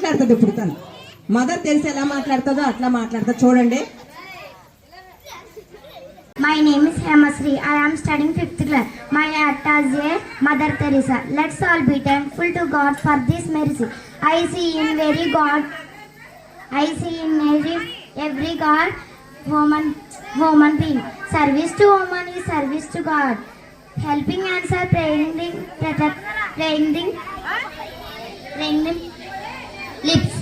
మాట్లాడుతుంది ఇప్పుడు తను. మదర్ తెలిసి ఎలా మాట్లాడుతుందో అట్లా మాట్లాడుతుంది, చూడండి. My name is Hemasri. I am studying 5th class. My act as a Mother Teresa. Let's all be thankful to God for this mercy. I see in every God woman being. Service to woman is service to God. Helping hands are praying lips.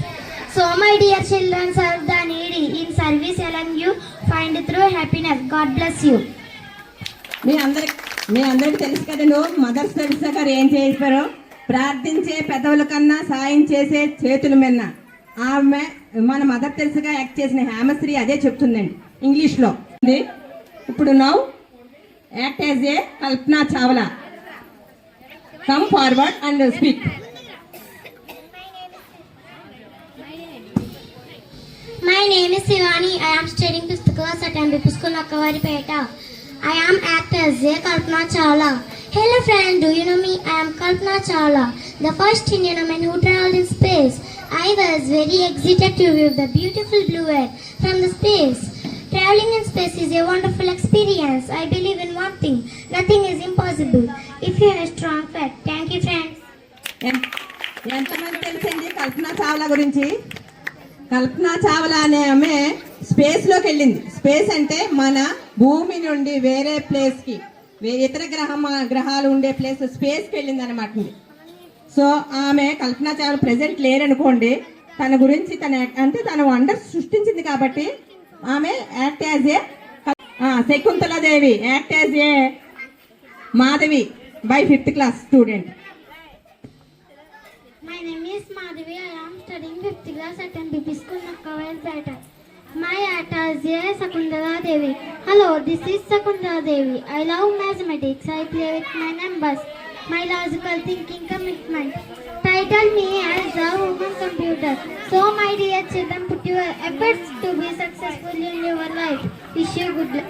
So my dear children, serve the needy. In service alone you find through happiness. God bless you. మీ అందరికి తెలుసు కదండి mothers Teresa గారు ఏం చేశారో. ప్రార్థించే పెదవుల కన్నా సాయం చేసే చేతుల మీద. ఆమె మన మదర్ తెరిసగా యాక్ట్ చేసిన హేమశ్రీ అదే చెప్తుందండి ఇంగ్లీష్లో. ఇప్పుడు now act as a Kalpana Chawla. Come forward and speak. My name is Sivani. I am studying 5th class at MBP School, Nakavaripeta. I am act as a Kalpana Chawla. Hello friends, do you know me? I am Kalpana Chawla, the first Indian woman who traveled in space. I was very excited to view the beautiful blue air from the space. Traveling in space is a wonderful experience. I believe in one thing, nothing is impossible if you have strong faith. Thank you friends. ఎంతమంది తెలిసింది కల్పనా చావ్లా గురించి? కల్పనా చావ్లా అనే ఆమె స్పేస్లోకి వెళ్ళింది. Space అంటే మన భూమి నుండి వేరే ప్లేస్కి, ఇతర గ్రహాలు ఉండే ప్లేస్ స్పేస్కి వెళ్ళింది అనమాట. సో ఆమె కల్పనా చావ్లా ప్రెసెంట్ లేరనుకోండి, తన గురించి తన వండర్ సృష్టించింది కాబట్టి ఆమె act as a Shakuntala Devi, act as a Madhavi by 5th class student. My name is Madhavi. I am studying 5th class at MBP School, Nakavaripeta. My act as a Sakuntala Devi. Hello, this is Sakuntala Devi. I love mathematics. I play with my numbers. My logical thinking commitment. Title me as a woman computer. So my dear children, put your efforts to be successful in your life. Wish you good luck.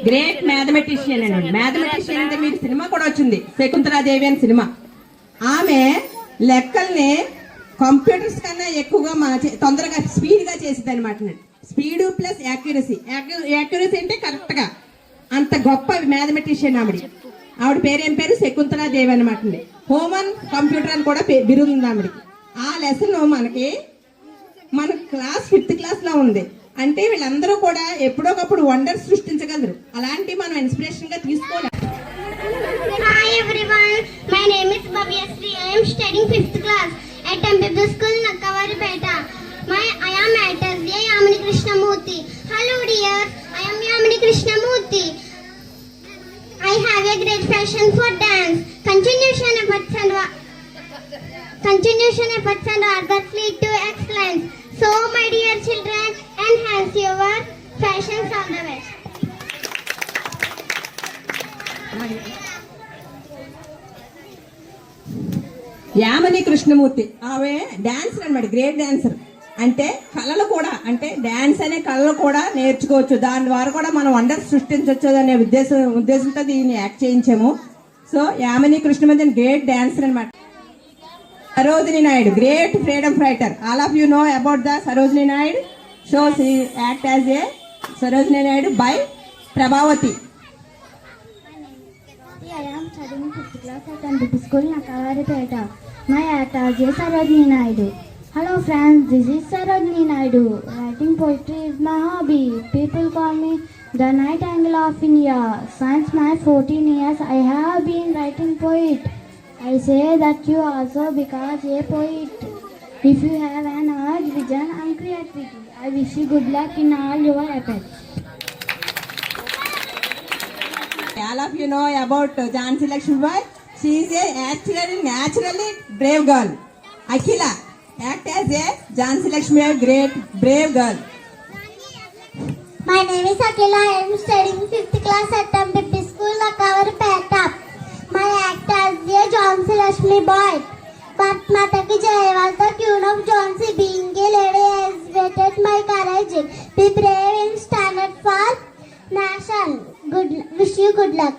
Great mathematician అండి. Mathematician అంటే మీకు cinema కూడా వచ్చింది, శకుంతలాదేవి అని cinema. ఆమె లెక్కల్ని computers కన్నా ఎక్కువగా తొందరగా స్పీడ్గా చేసేది అనమాట. Speed plus accuracy. యాక్యురసీ అంటే కరెక్ట్గా, అంత గొప్ప మ్యాథమెటిషియన్ ఆవిడ పేరు ఏం పేరు? శకుంతలాదేవి అనమాట. హ్యూమన్ కంప్యూటర్ అని కూడా బిరుదు ఉంది ఆవిడకి. ఆ లెసన్ మన క్లాస్ 5th classలో ఉంది. అంటే వీళ్ళందరూ కూడా ఎప్పుడోకప్పుడు వండర్ సృష్టించగలరు. అలాంటి మనం ఇన్స్పిరేషన్ గా తీసుకోవాలి. Hi everyone, my name is Bhavyasri. I am studying 5th class at MBP School, Nakavaripeta. I am at Yamini Krishnamurthy. Hello dear, I am Yamini Krishnamurthy. I have a great passion for dance. Continuation efforts and work that lead to excellence. So my dear children, enhance your passions on the best. Yamini Krishnamurthy ఆమె dancer అన్నమాట. Great dancer. అంటే కళలు కూడా, అంటే dance అనే కళలు కూడా నేర్చుకోవచ్చు, దాని ద్వారా కూడా మనం వండర్ సృష్టించవచ్చు అనే ఉద్దేశంతో దీన్ని యాక్ట్ చేయించాము. So Yamini Krishnamurthy great dancer అన్నమాట. Sarojini Naidu, great freedom fighter. All of you know about the Sarojini Naidu. So she act as a Sarojini Naidu by Prabhavati. I am studying 5th class at MBP School, Nakavaripeta. My act as a Sarojini Naidu. Hello friends, this is Sarojini Naidu. Writing poetry is my hobby. People call me the Nightingale of India. Since my 14 years, I have been writing poetry. I say that you also because a poet. If you have an art, vision and creativity, I wish you good luck in all your efforts. All of you know about Jhansi Lakshmibai. She is a naturally brave girl. Akhila act as a Jhansi Lakshmibai, great brave girl. My name is Akhila. I am studying 5th class at MBP School, Nakavaripeta. My act as a Jhansi Lakshmi boy. But Mata ki jai was the tune of Jhansi. Being a lady has whetted my courage. Be brave and stand up for nation. Wish you good luck.